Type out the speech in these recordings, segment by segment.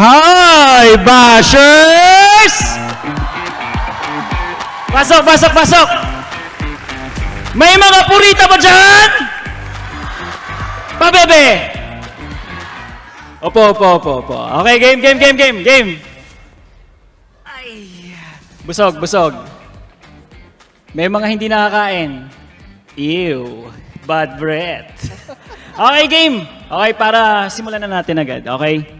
Hi, Bashers! Pasok, pasok, pasok! May mga purita ba dyan? Pabebe! Opo, opo, opo, opo. Okay, game. Ay, busog, busog. May mga hindi nakakain. Ew, bad breath. Okay, game. Okay, para simulan na natin agad, okay?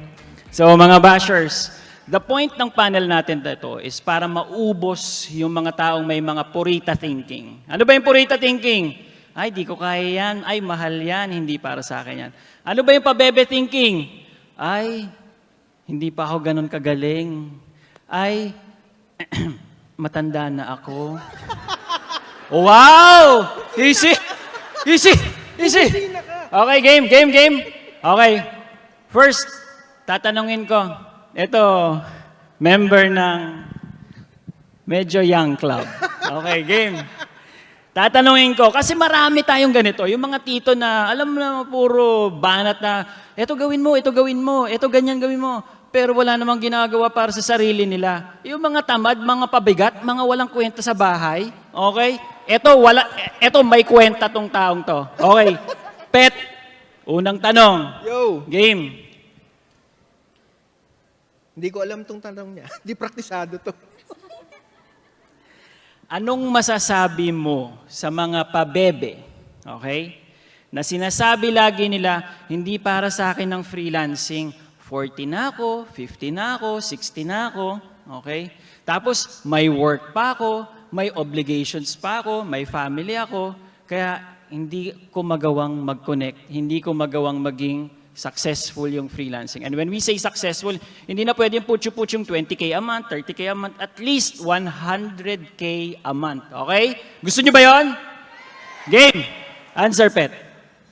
So, mga bashers, the point ng panel natin dito is para maubos yung mga taong may mga purita thinking. Ano ba yung purita thinking? Ay, di ko kaya yan. Ay, mahal yan. Hindi para sa akin yan. Ano ba yung pabebe thinking? Ay, hindi pa ako ganun kagaling. Ay, matanda na ako. Wow! Easy! Okay, game. Okay. First, tatanungin ko. Ito, member ng medyo young club. Okay, game. Tatanungin ko, kasi marami tayong ganito. Yung mga tito na, alam mo na, puro banat na, ito gawin mo, ito ganyan gawin mo. Pero wala namang ginagawa para sa sarili nila. Yung mga tamad, mga pabigat, mga walang kwenta sa bahay. Okay? Ito may kwenta tong taong to. Okay. Pet, unang tanong. Yo! Game. Hindi ko alam tong tanong niya. Hindi praktisado to. Anong masasabi mo sa mga pabebe, okay, na sinasabi lagi nila, hindi para sa akin ng freelancing, 40 na ako, 50 na ako, 60 na ako, okay? Tapos may work pa ako, may obligations pa ako, may family ako, kaya hindi ko magawang mag-connect, hindi ko magawang maging successful yung freelancing. And when we say successful, hindi na pwedeng putyo-putyong 20K a month, 30K a month, at least 100K a month. Okay? Gusto nyo ba yon? Game! Answer, Pet.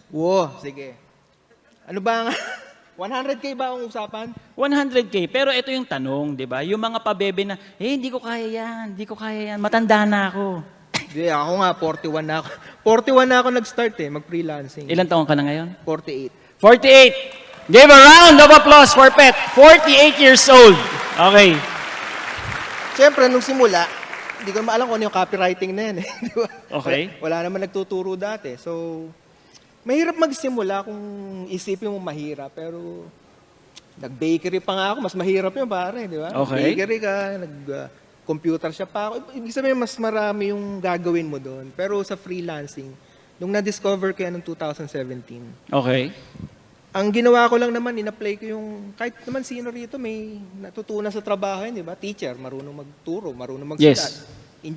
Wow, sige. Ano ba ang... 100K ba ang usapan? 100K. Pero ito yung tanong, di ba? Yung mga pabebe na, hindi ko kaya yan, matanda na ako. Hindi, ako nga, 41 na ako. 41 na ako nag-start mag-freelancing. Ilan taon ka na ngayon? 48. 48. Give a round of applause for Pet. 48 years old. Okay. Siyempre, nung simula, hindi ko maalam kung ano yung copywriting na yan. Di ba? Okay. Wala naman nagtuturo dati. So, mahirap magsimula kung isipin mo mahirap. Pero, nag-bakery pa nga ako. Mas mahirap yun, pare. Di ba? Okay. Bakery ka, nag-computer siya pa ako. Ibig sabihin, mas marami yung gagawin mo doon. Pero sa freelancing, nung na-discover ko yan noong 2017, Okay. ang ginawa ko lang naman, in-apply ko yung, kahit naman sino rito may natutunan sa trabaho yun, di ba? Teacher, marunong magturo, marunong magsulat. Yes.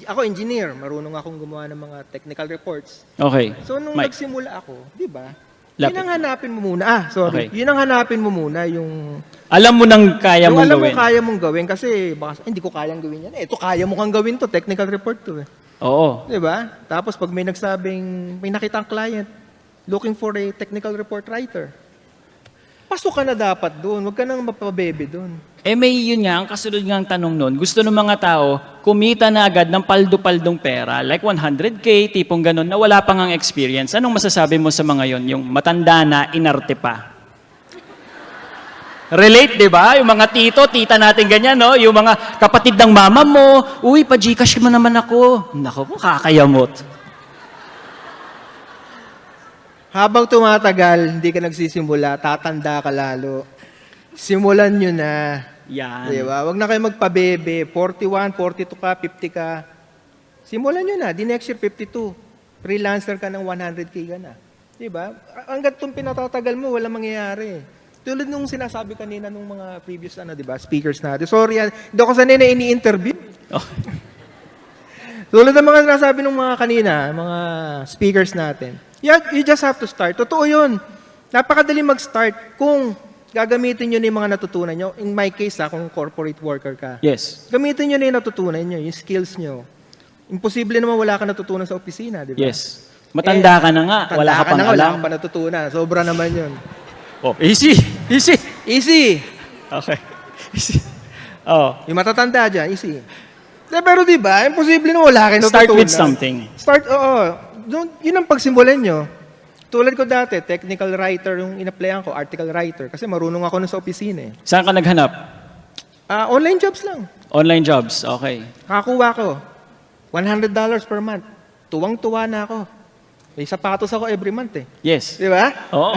Ako, engineer, marunong akong gumawa ng mga technical reports. Okay. So, nung Mike. nagsimula ako, di ba? Lapit. Yun ang hanapin mo muna. Okay. Yun ang hanapin mo muna, yung... Alam mo nang kaya yung mong alam gawin. mo kaya mong gawin kasi baka, hindi ko kayang gawin yan. Ito, kaya mo kang gawin to, technical report to. Oo. Di ba? Tapos pag may nagsabing, may nakitang client, looking for a technical report writer, pasok ka na dapat doon. Huwag ka nang mapabebe doon. Eh may yun nga, ang kasunod nga ang tanong nun, gusto ng mga tao, kumita na agad ng paldo-paldong pera, like 100K, tipong ganun, na wala pang ang experience. Anong masasabi mo sa mga yon? Yung matanda na, inarte pa. Relate, di ba? Yung mga tito, tita natin ganyan, no? Yung mga kapatid ng mama mo, uy, pa-Gcash mo naman ako. Naku po, kakayamot. Habang tumatagal, hindi ka nagsisimula, tatanda ka lalo. Simulan nyo na. Yan. Di ba? Huwag na kayo magpabebe. 41, 42 ka, 50 ka. Simulan nyo na. Di next year, 52. Freelancer ka ng 100K ka na. Di ba? Hanggat itong pinatatagal mo, walang mangyayari. Tulad nung sinasabi kanina nung mga previous di ba, speakers natin. Sorry, hindi ako sanay na ini-interview. Oh. Tulad ng mga sinasabi nung mga kanina, mga speakers natin. You just have to start. Totoo yun. Napakadali mag-start kung gagamitin nyo na yung mga natutunan nyo. In my case, kung corporate worker ka. Yes. Gamitin nyo na yung natutunan nyo, yung skills nyo. Imposible naman wala ka natutunan sa opisina, di ba? Yes. Matanda ka na nga, wala ka pang Wala alam. ka pa natutunan. Sobra naman yun. Oh, easy. Easy. Okay. Easy. Oh. Yung matatanda dyan, easy. Pero di ba, imposible na wala kayo natutunan. Start with something. Yun ang pagsimulan nyo. Tulad ko dati, technical writer yung in-applyan ko, article writer, kasi marunong ako nun sa opisina eh. Saan ka naghanap? Online jobs lang. Online jobs, okay. Nakakuha ko, $100 per month. Tuwang-tuwa na ako. May sapatos ako every month eh. Yes. Di ba? Oo.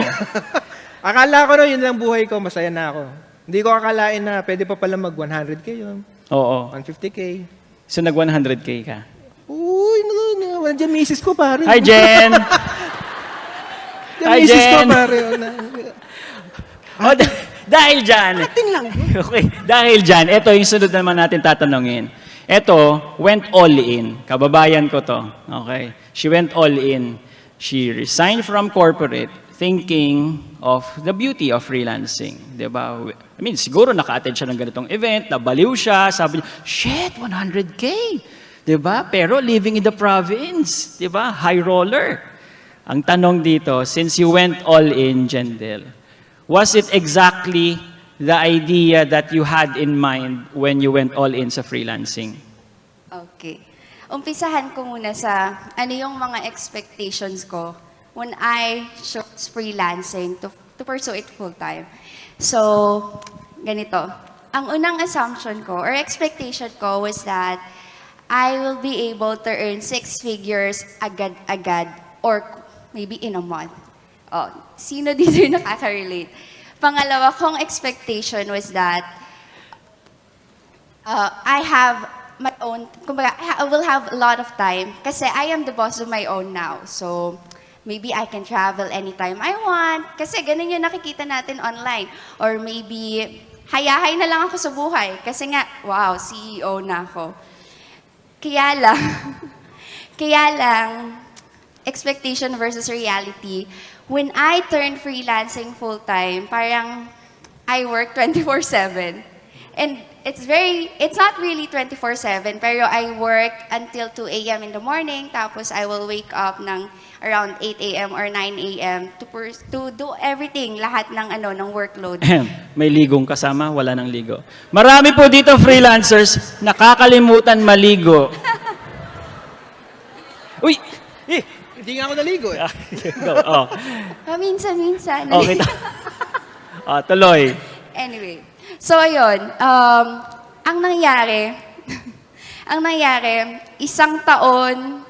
Akala ko no, yun lang buhay ko, masaya na ako. Hindi ko akalain na pwede pa pala mag 100K yun, Oo. 150K. So nag 100K ka? Uy, wala dyan misis ko pare. Hi, Jen! Dyan Hi, misis ko Jen! pare. Oh, dahil dyan, Ating lang. okay, dahil dyan, ito yung sunod naman natin tatanungin. Ito, went all in. Kababayan ko to. Okay? She went all in. She resigned from corporate thinking of the beauty of freelancing. Diba? I mean, siguro naka-attend siya ng ganitong event, nabaliw siya, sabi niya, shit, 100K! Diba? Pero living in the province, diba? High roller. Ang tanong dito, since you went all in, Jendel, was it exactly the idea that you had in mind when you went all in sa freelancing? Okay. Umpisahan ko muna sa ano yung mga expectations ko when I chose freelancing to pursue it full-time. So, ganito. Ang unang assumption ko or expectation ko was that I will be able to earn 6 figures agad-agad or maybe in a month. Oh, sino dito yung nakaka-relate? Pangalawa kong expectation was that I have my own, kumbaga, I will have a lot of time kasi I am the boss of my own now. So, maybe I can travel anytime I want kasi ganun yung nakikita natin online. Or maybe, hayahay na lang ako sa buhay kasi nga, wow, CEO na ako. Kaya lang, kaya lang, expectation versus reality, when I turned freelancing full-time, parang I work 24/7. And it's not really 24/7, pero I work until 2 a.m. in the morning, tapos I will wake up ng around 8 a.m. or 9 a.m. to do everything, lahat ng ng workload. May ligong kasama, wala nang ligo. Marami po dito freelancers nakakalimutan maligo. Uy! Hindi nga ako naligo eh. Go. Oh. Minsan-minsan. Okay. Tuloy. Anyway, so ayun, ang nangyari, isang taon,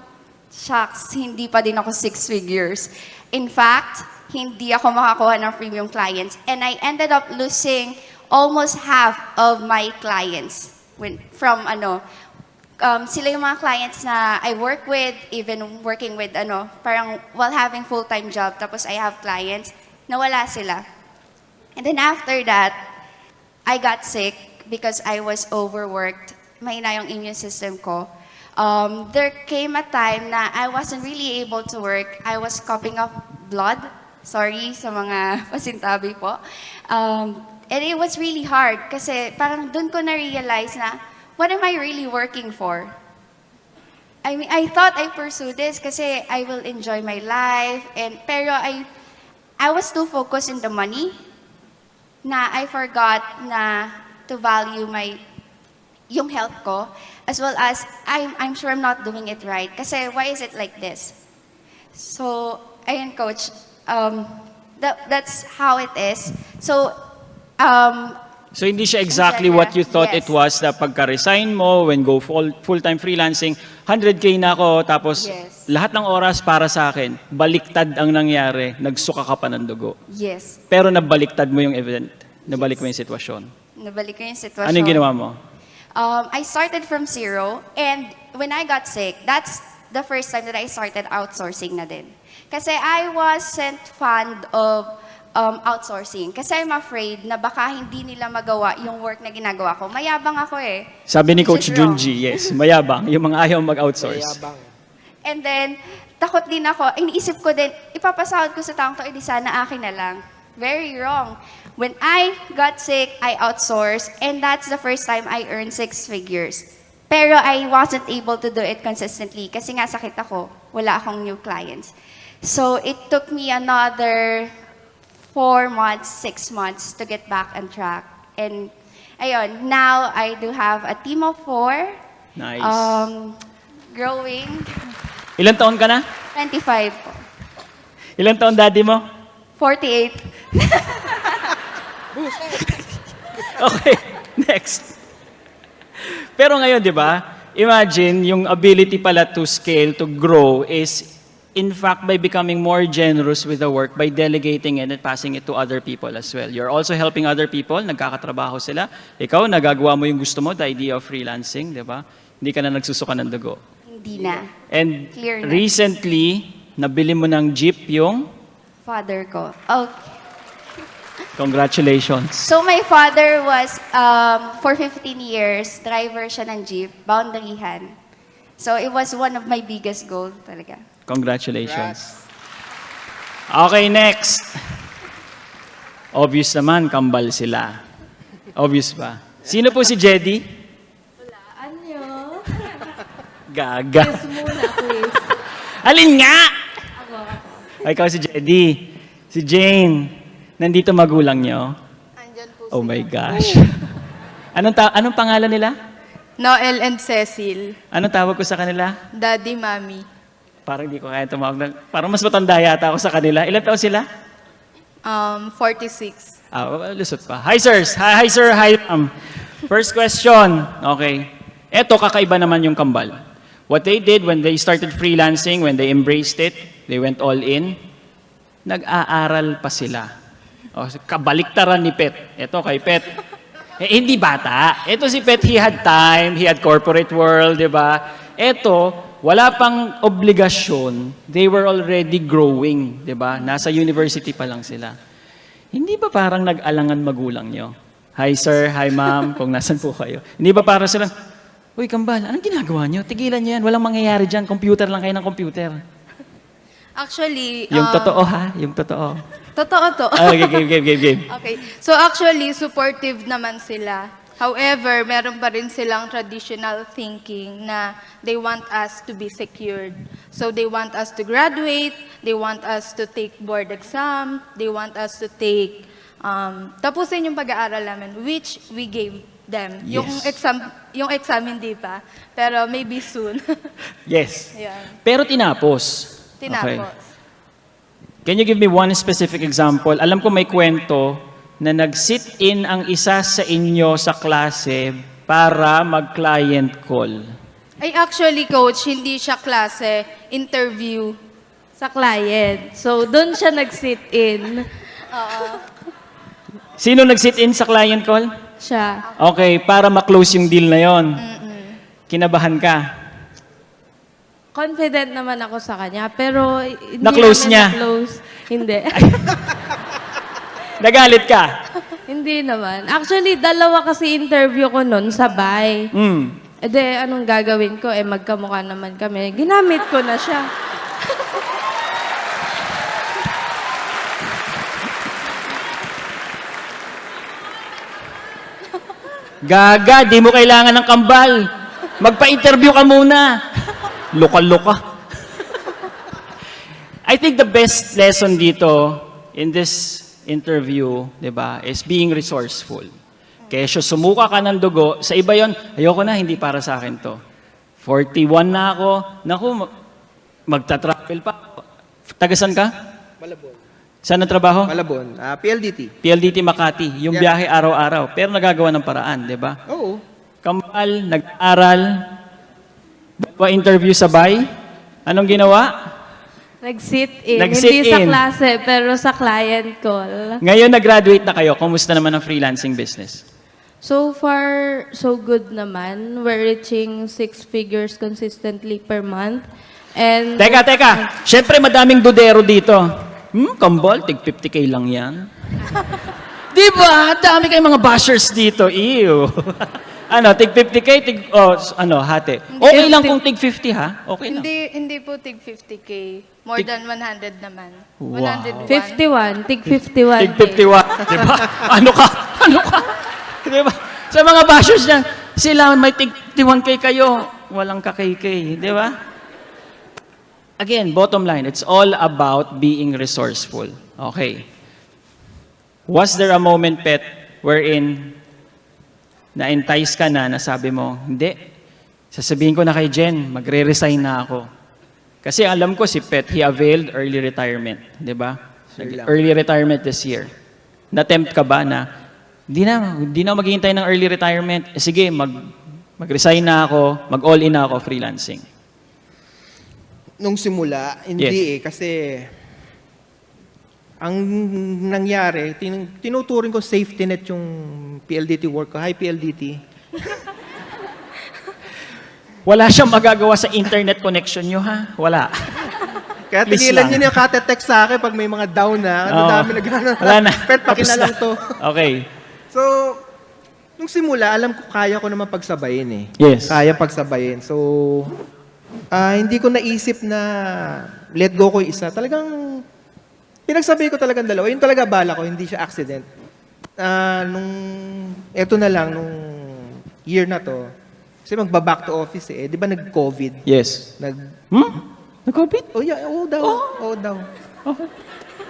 shucks, hindi pa din ako 6 figures. In fact, hindi ako makakuha ng premium clients. And I ended up losing almost half of my clients sila yung mga clients na I work with, even working with parang while having full-time job, tapos I have clients, nawala sila. And then after that, I got sick because I was overworked. Mahina yung immune system ko. There came a time na I wasn't really able to work. I was coughing up blood. Sorry sa mga pasintabi po. And it was really hard kasi parang dun ko na-realize na, what am I really working for? I mean, I thought I pursued this kasi I will enjoy my life, pero I was too focused in the money na I forgot na to value yung health ko, as well as I'm sure I'm not doing it right. Kasi why is it like this? So, ayun coach, that's how it is. So, So hindi siya exactly what you thought Yes. it was na pagka-resign mo, when go full-time freelancing, 100K na ako, tapos Yes. lahat ng oras para sa akin, baliktad ang nangyari, nagsuka ka pa ng dugo. yes, Pero nabaliktad mo yung event, nabalik mo yung sitwasyon. nabalik ko yung sitwasyon. Ano yung ginawa mo? I started from zero, and when I got sick, that's the first time that I started outsourcing na din. Kasi I wasn't fond of outsourcing. Kasi I'm afraid na baka hindi nila magawa yung work na ginagawa ko. Mayabang ako eh. Sabi ni Which Coach is wrong. Junji, yes, mayabang, yung mga ayaw mag-outsource. Yabang. And then, takot din ako. Iniisip ko din, ipapasahod ko sa taong to, edi sana akin na lang. Very wrong. When I got sick, I outsourced, and that's the first time I earned 6 figures. Pero I wasn't able to do it consistently kasi nga sakit ako. Wala akong new clients. So, it took me another 4 months, 6 months to get back on track. And ayun, now I do have a team of 4. Nice. Growing. Ilan taon ka na? 25 po. Ilan taon daddy mo? 48. Okay, next. Pero ngayon, di ba, imagine yung ability pala to scale, to grow is in fact by becoming more generous with the work, by delegating it and passing it to other people as well. You're also helping other people, nagkakatrabaho sila. Ikaw, nagagawa mo yung gusto mo, the idea of freelancing, di ba? Hindi ka na nagsusuka ng dugo. Hindi na. And Clear na. recently, nabili mo ng jeep yung Father ko. Oh. congratulations. So my father was, for 15 years, driver siya ng jeep, boundaryhan. So it was one of my biggest goals talaga. Congratulations. Okay, next. Obvious naman, kambal sila. Obvious ba? Sino po si Jedy? Anyo? Gaga. Muna, please. Alin nga? Ay, ikaw si Jedy. Si Jane. Nandito magulang nyo? Andyan po Oh my gosh. Anong pangalan nila? Noel and Cecil. Anong tawag ko sa kanila? Daddy, Mommy. Parang hindi ko kaya tumawag na. Parang mas matanda yata ako sa kanila. Ilan taon sila? 46. Lusot pa. Hi, sirs. Hi, sir. Hi, ma'am. First question. Okay. Eto, kakaiba naman yung kambal. What they did when they started freelancing, when they embraced it, they went all in, nag-aaral pa sila. O, kabaliktaran ni Pet. Eto, kay Pet. Hindi bata. Eto si Pet, he had time, he had corporate world, di ba? Eto, wala pang obligasyon, they were already growing, di ba? Nasa university pa lang sila. Hindi ba parang nag-alangan magulang nyo? Hi sir, hi ma'am, kung nasan po kayo. Hindi ba parang silang, uy kambal, anong ginagawa nyo? Tigilan nyo yan, walang mangyayari dyan, computer lang kayo ng computer. Actually, Yung totoo ha, yung totoo. Totoo to. Okay, game. Okay. So actually, supportive naman sila. However, meron pa rin silang traditional thinking na they want us to be secured. So they want us to graduate, they want us to take board exam, they want us to take, tapusin yung pag-aaral namin, which we gave them. Yes. Yung exam hindi pa, pero maybe soon. Yes. Yan. Pero tinapos. Okay. Tinapos. Can you give me one specific example? Alam ko may kwento na nag-sit-in ang isa sa inyo sa klase para mag-client call. Ay, actually, coach, hindi siya klase, interview. Sa client. So, doon siya nag-sit-in. Sino nag-sit-in sa client call? Siya. Okay, para ma-close yung deal na yon. Kinabahan ka. Confident naman ako sa kanya, pero hindi Na-close namin niya? Na-close. Hindi. Nagalit ka? Hindi naman. Actually, dalawa kasi interview ko noon, sabay. E de, anong gagawin ko? Eh, magkamukha naman kami. Ginamit ko na siya. Gaga, di mo kailangan ng kambal. Magpa-interview ka muna. Luka-luka. I think the best lesson dito in this interview, di ba, is being resourceful. Kesyo sumuka ka ng dugo, sa iba yon, ayoko na, hindi para sa akin to. 41 na ako, naku, magta-travel pa. Tagasan ka? Malabon. Saan ang trabaho? Malabon. PLDT. PLDT Makati, yung Yeah. biyahe araw-araw. Pero nagagawa ng paraan, di ba? Oo. Kambal, nag-aral, dalawa interview sabay. Anong ginawa? Nag-sit-in. Nag-sit Hindi sa in. klase, pero sa client call. Ngayon, nag-graduate na kayo. Kumusta naman ang freelancing business? So far, so good naman. We're reaching 6 figures consistently per month. And Teka. Siyempre, madaming dudero dito. Kambal, tig 50K lang yan. Di ba? Dami kayong mga bashers dito. Ew. Tig 50K, hati. Okay lang kung tig 50, ha? Okay lang. Hindi po tig 50K. More than 100 naman. Wow. 101. 51. Tig 51. Tig 51. Di ba? Ano ka? Di ba? Sa mga bashers niyan, sila may tig 51K kayo. Walang ka-KK. Di ba? Again, bottom line, it's all about being resourceful. Okay. Was there a moment, Pet, wherein na-entice ka na sabi mo, hindi, sasabihin ko na kay Jen, magre-resign na ako. Kasi alam ko si Pet, he availed early retirement, di ba? Early retirement this year. Na-tempt ka ba na, di na maghihintay ng early retirement, sige, mag-resign na ako, mag-all-in na ako, freelancing. Nung simula, hindi kasi ang nangyari, tinuturing ko safety net yung PLDT work ko. Hi, PLDT. Wala siyang magagawa sa internet connection nyo, ha? Wala. Kaya Please tigilan lang. nyo na yung kate-text sa akin pag may mga down na. Ano Oo. dami Wala na. Pet, pakin Tapos na lang to. Okay. So, nung simula, alam ko kaya ko naman pagsabayin eh. Yes. Kaya pagsabayin. So, hindi ko naisip na let go ko yung isa. Talagang, pinagsabi ko talagang dalawa. Yung talaga bala ko, hindi siya accident. Eto na lang, nung year na to, kasi magba-back to office eh. Di ba nag-COVID? Yes. Nag-COVID? Oh, yeah, oo daw. Oo daw.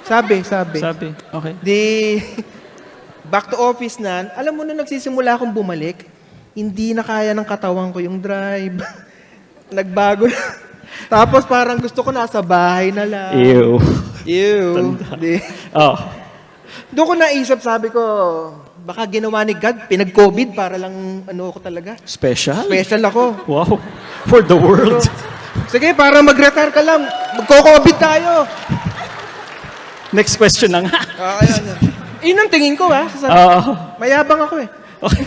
Sabi. Okay. Di, back to office na, alam mo na nagsisimula akong bumalik, hindi na kaya ng katawan ko yung drive. Nagbago na. Tapos parang gusto ko nasa bahay na lang. Ew. Di. Oh. Doon ko naisip, sabi ko, baka ginawa ni God, pinag-COVID para lang ko talaga. Special? Special ako. Wow. For the world. Sige, para mag-retire ka lang, magko-COVID tayo. Next question na nga. Yun ang tingin ko, ha? Mayabang ako eh. Okay.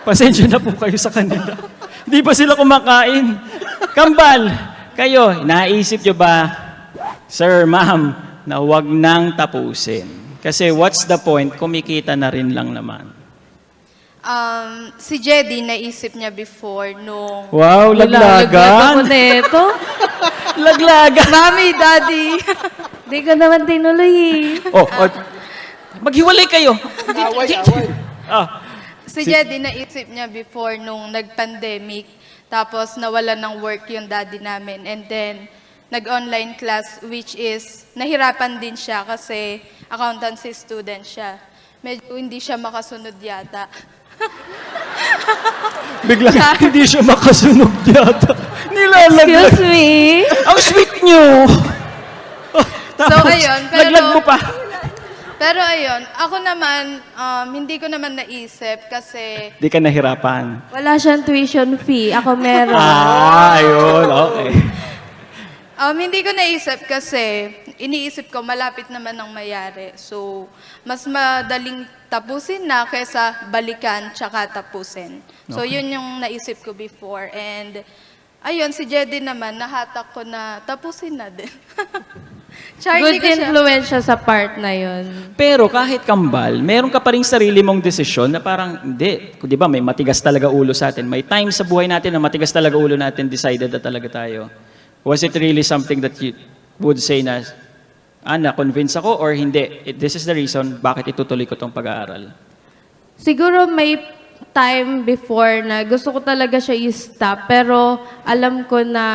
Pasensya na po kayo sa kanila. Hindi pa sila kumakain. Kambal, kayo, naisip nyo ba, sir, ma'am, na huwag nang tapusin? Kasi what's the point, kumikita na rin lang naman. Si Jedy, naisip niya before nung... Wow, Laglag ako laglagan. neto. Laglagan. Mami, Daddy! Di ko naman tinuloy eh. Maghiwalay kayo. Away. Si Jedy, naisip niya before nung nag-pandemic, tapos nawala ng work yung daddy namin. And then, nag-online class, which is, nahirapan din siya kasi accountancy student siya. Medyo hindi siya makasunod yata. Biglang hindi siya makasunod yata. Nilalaglag. Excuse me? Ang sweet nyo. Ayun, pero- Laglag mo pa. Pero ayun, ako naman, hindi ko naman naisip kasi Di ka nahirapan. Wala siyang tuition fee. Ako meron. Ayun. Okay. hindi ko naisip kasi iniisip ko malapit naman ang mayari. So, mas madaling tapusin na kaysa balikan tsaka tapusin. So, yun yung naisip ko before. And, ayun, si Jedy naman, nahatak ko na tapusin na din. Tsaka Good hindi ko siya- influence sa part na yun. Pero kahit kambal, meron ka pa rin sarili mong desisyon na parang, hindi. Di ba, may matigas talaga ulo sa atin. May time sa buhay natin na matigas talaga ulo natin, decided na talaga tayo. Was it really something that you would say na, na-convince ako or hindi? This is the reason bakit itutuloy ko tong pag-aaral. Siguro may time before na gusto ko talaga siya i-stop, pero alam ko na,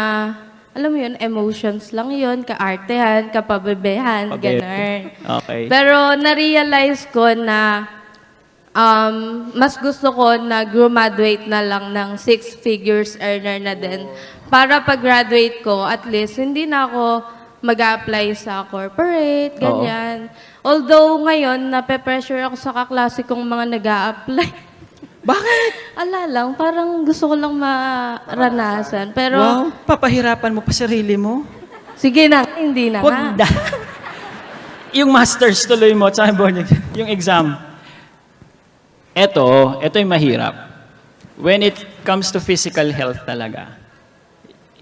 alam mo yun, emotions lang yun, kaartehan, kapabebehan, gano'n. Okay. Pero na-realize ko na mas gusto ko na graduate na lang ng 6 figures earner na din. Para pag-graduate ko, at least, hindi na ako mag-apply sa corporate, ganyan. Although ngayon, nape-pressure ako sa kaklase kong mga nag-a-apply. Bakit? Ala lang, parang gusto ko lang maranasan. Pero, Wow, papahirapan mo pa sarili mo? sige na, hindi na nga. Huwag na. Yung masters tuloy mo, tsaka yung exam. Ito yung mahirap. When it comes to physical health talaga.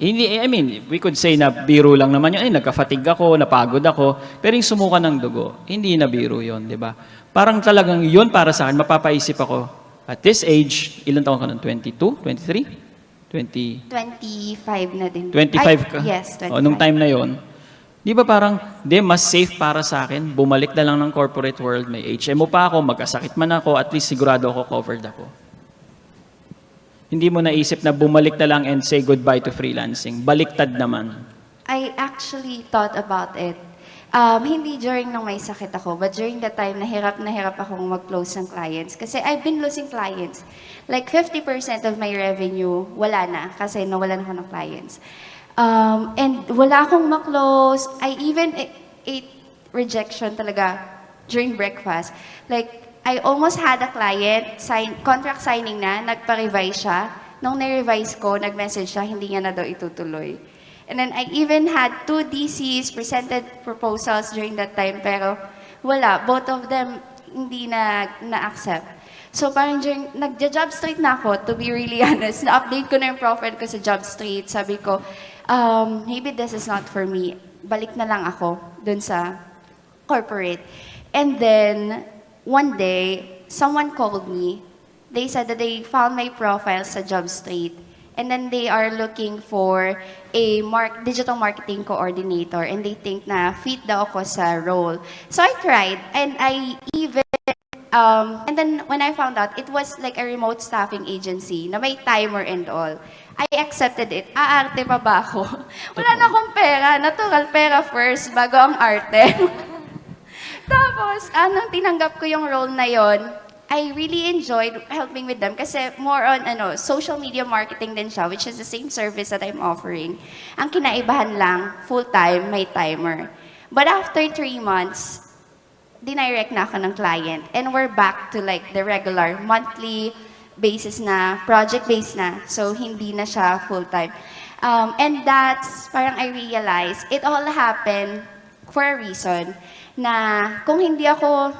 Hindi, I mean, we could say na biro lang naman yun. Ay, nagka-fatigue ako, napagod ako. Pero yung sumuka ng dugo, hindi na biro yun, di ba? Parang talagang yun para sa akin, mapapaisip ako. At this age, ilan taon ka nun? 22? 23? 25 na din. 25 ka? Yes, 25. Nung time na yon, di ba parang, mas safe para sa akin, bumalik na lang ng corporate world, may HMO pa ako, magkasakit man ako, at least sigurado ako, covered ako. Hindi mo naisip na bumalik na lang and say goodbye to freelancing. Baliktad naman. I actually thought about it. Hindi during nung may sakit ako, but during the time na hirap akong mag-close ng clients. Kasi I've been losing clients. Like 50% of my revenue, wala na kasi nawalan ako ng clients. And wala akong maklose. I even ate rejection talaga during breakfast. Like, I almost had a client, contract signing na, nagpa-revise siya. Nung na-revise ko, nag-message siya, hindi niya na daw itutuloy. And then I even had 2 DCs, presented proposals during that time, pero wala. Both of them hindi na-accept. So parang during, nagja-job street na ako, to be really honest. Na-update ko na yung profile ko sa job street. Sabi ko, maybe this is not for me. Balik na lang ako dun sa corporate. And then, one day, someone called me. They said that they found my profile sa job street. And then they are looking for a digital marketing coordinator. And they think na fit daw ako sa role. So I tried. And I even, and then when I found out, it was like a remote staffing agency na may timer and all. I accepted it. Aarte pa ba ako? Wala na akong pera. Natural pera first bago ang arte. Tapos, nung tinanggap ko yung role na yon, I really enjoyed helping with them kasi more on social media marketing din siya, which is the same service that I'm offering. Ang kinaibahan lang, full-time, may timer. But after 3 months, dinirect na ako ng client. And we're back to like the regular monthly basis na, project-based na. So, hindi na siya full-time. And that's, parang I realized, it all happened for a reason na kung hindi ako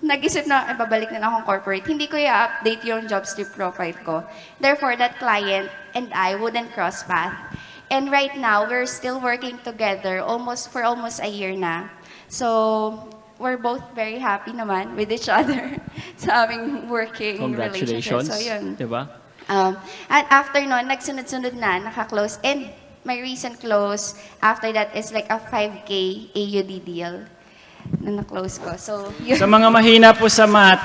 nag-isip na babalik na akong corporate, hindi ko i-update yung job street profile ko. Therefore, that client and I wouldn't cross path. And right now, we're still working together for almost a year na. So, we're both very happy naman with each other sa aming working relationship. Congratulations. So, yun. Diba? And after nun, nagsunod-sunod na, naka-close. And my recent close after that is like a 5K AUD deal na na-close ko. So, yun. Sa mga mahina po sa math,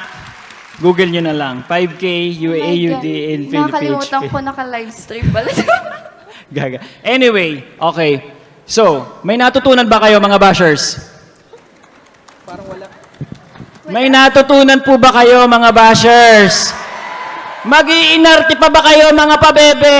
Google nyo na lang. 5K Oh my AUD God. in Philippines. Nakakalimutan ko naka-livestream pala. Gaga. Anyway, okay. So, may natutunan ba kayo mga bashers? Parang wala. May natutunan po ba kayo mga bashers? Mag-iinarte pa ba kayo mga pabebe?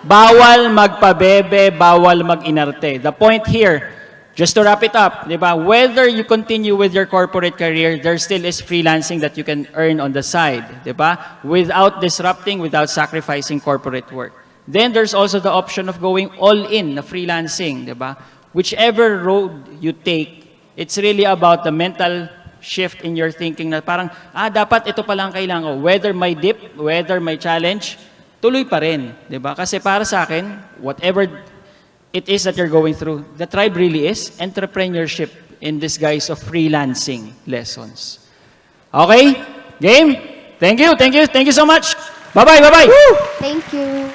Bawal magpabebe, bawal mag-inarte. The point here, just to wrap it up, di ba? Whether you continue with your corporate career, there still is freelancing that you can earn on the side, di ba? Without disrupting, without sacrificing corporate work. Then there's also the option of going all in na freelancing, di ba? Whichever road you take, it's really about the mental shift in your thinking na parang, dapat ito pala ang kailangan ko. Whether may dip, whether may challenge, tuloy pa rin, di ba? Kasi para sa akin, whatever it is that you're going through, the tribe really is entrepreneurship in disguise of freelancing lessons. Okay? Game? Thank you so much. Bye-bye, bye-bye. Thank you.